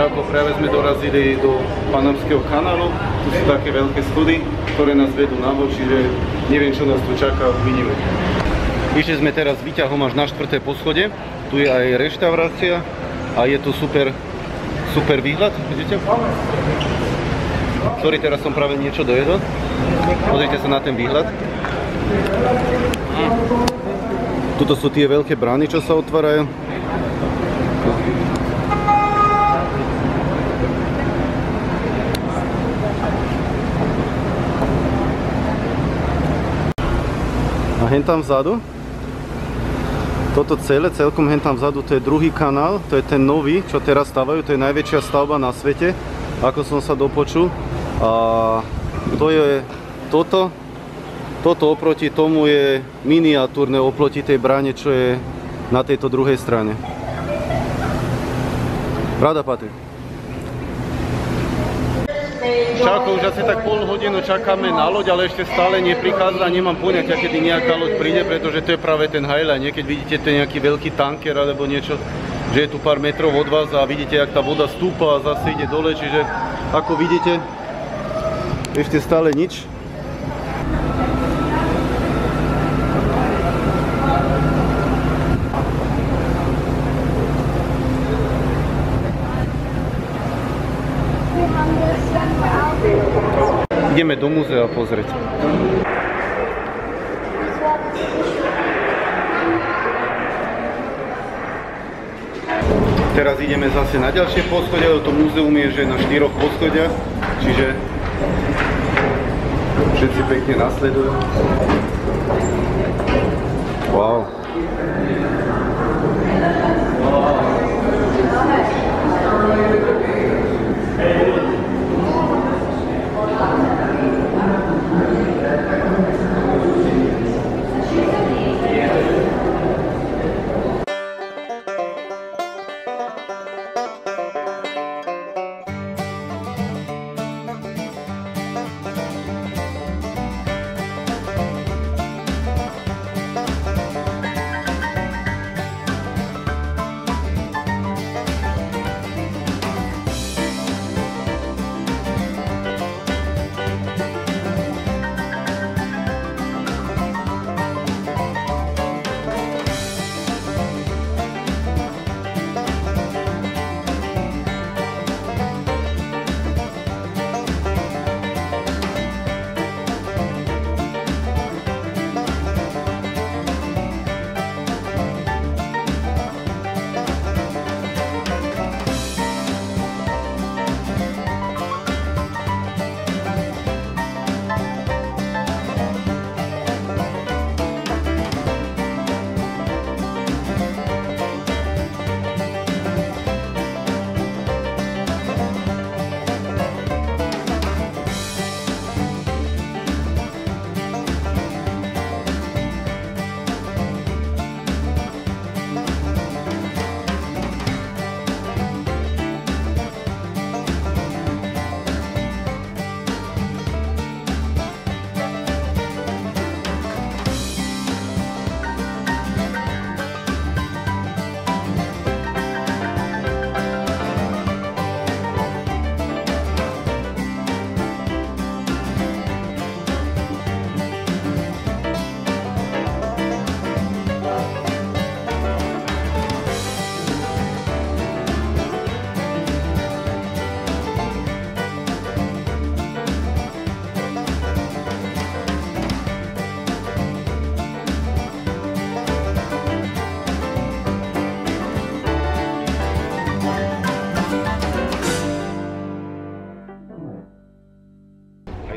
ako práve sme dorazili do Panamského kanálu. Tu sú také veľké schody, ktoré nás vedú nahor, čiže neviem, čo nás tu čaká, uvidíme. Vyšli sme teraz výťahom až na 4. poschodie. Tu je aj reštaurácia a je tu super výhľad, vidíte? Sorry, teraz som práve niečo dojedol. Pozrite sa na ten výhľad. Tuto sú tie veľké brány, čo sa otvárajú. A hen tam vzadu, toto celkom hen tam vzadu, to je druhý kanál, to je ten nový, čo teraz stavajú, to je najväčšia stavba na svete, ako som sa dopočul. A to je toto oproti tomu je miniatúrne oproti tej bráne, čo je na tejto druhej strane. Pravda, Patrik? Čako, už asi tak pol hodinu čakáme na loď, ale ešte stále neprichádza a nemám poňatia, kedy nejaká loď príde, pretože to je práve ten highlight. Niekedy vidíte ten nejaký veľký tanker alebo niečo, že je tu pár metrov od vás a vidíte, jak tá voda stúpa a zase ide dole, čiže ako vidíte, ešte stále nič. Ideme do múzea pozrieť. Teraz ideme zase na ďalšie poschodie, to múzeum je že na 4 poschodiach, čiže všetci pekne nasledujú. Wow.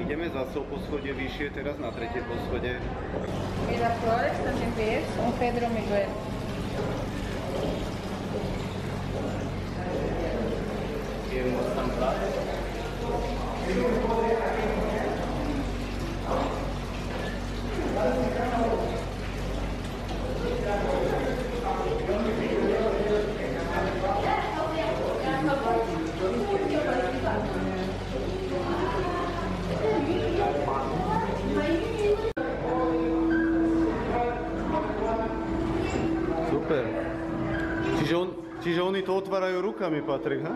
Ideme zase o poschodie vyššie, teraz na 3. poschodie. Mira Flores, también ves, un Pedro Miguel. Super. Čiže oni to otvárajú rukami, Patrik, ha?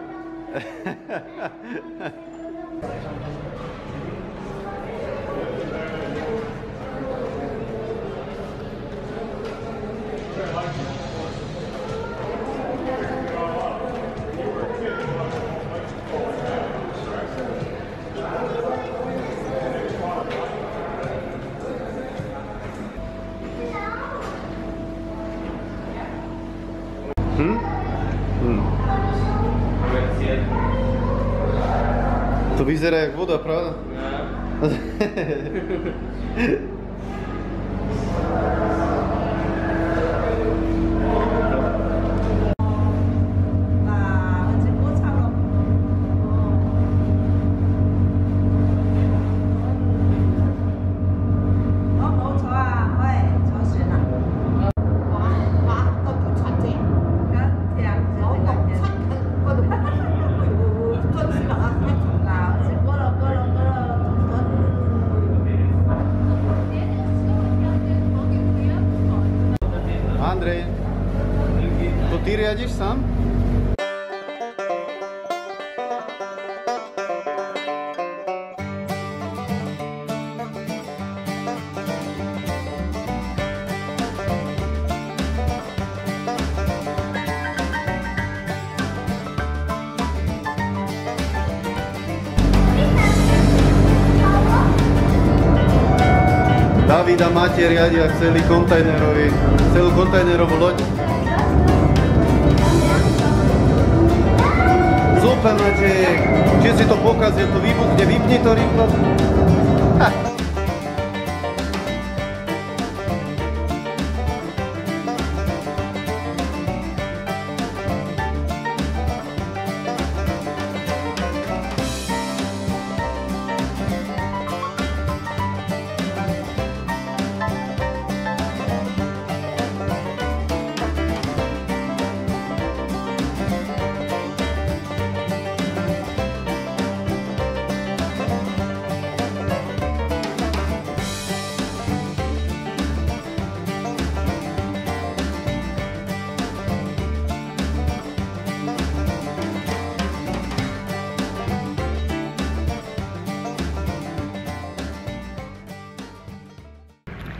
To vyzerá jak voda, pravda? Andrej, to ty riadiš sám? David a Matej riadia celú kontajnerovú loď. Super, Matej! Či si to pokazil, to vybuchne, vypni to rýchlo.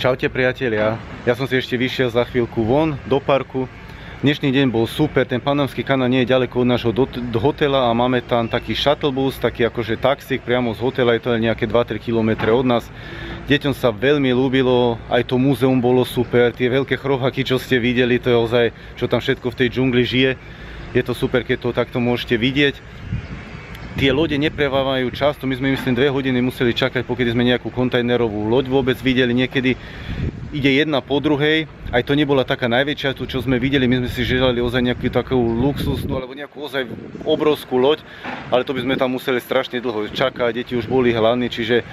Čaute priatelia, ja som si ešte vyšiel za chvíľku von do parku. Dnešný deň bol super, ten Panamský kanál nie je ďaleko od nášho hotela a máme tam taký shuttle bus, taký akože taxík priamo z hotela, je to len nejaké 2-3 km od nás. Deťom sa veľmi ľúbilo, aj to múzeum bolo super, tie veľké chrohaky, čo ste videli, to je ozaj, čo tam všetko v tej džungli žije. Je to super, keď to takto môžete vidieť. Tie lode neprevávajú často, my sme myslím 2 hodiny museli čakať, pokiaľ sme nejakú kontajnerovú loď vôbec videli, niekedy ide jedna po druhej, aj to nebola taká najväčšia, tu čo sme videli, my sme si želali ozaj nejakú takú luxusnú alebo nejakú ozaj obrovskú loď, ale to by sme tam museli strašne dlho čakať, deti už boli hladní, čiže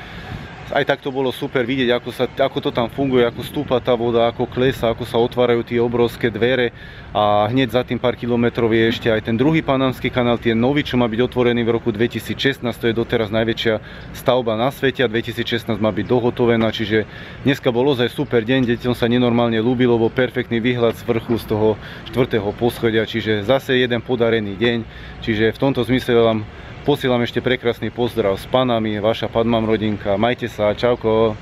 aj tak to bolo super vidieť, ako to tam funguje, ako stúpa tá voda, ako klesá, ako sa otvárajú tie obrovské dvere a hneď za tým pár kilometrov je ešte aj ten druhý Panamský kanál, ten nový, čo má byť otvorený v roku 2016, to je doteraz najväčšia stavba na svete a 2016 má byť dohotovená, čiže dneska bol ozaj super deň, deťom sa nenormálne ľúbilo, bol perfektný výhľad z vrchu z toho 4. poschodia, čiže zase jeden podarený deň, čiže v tomto zmysle vám posielam ešte prekrásny pozdrav s Panamy, vaša Padmam rodinka. Majte sa, čauko.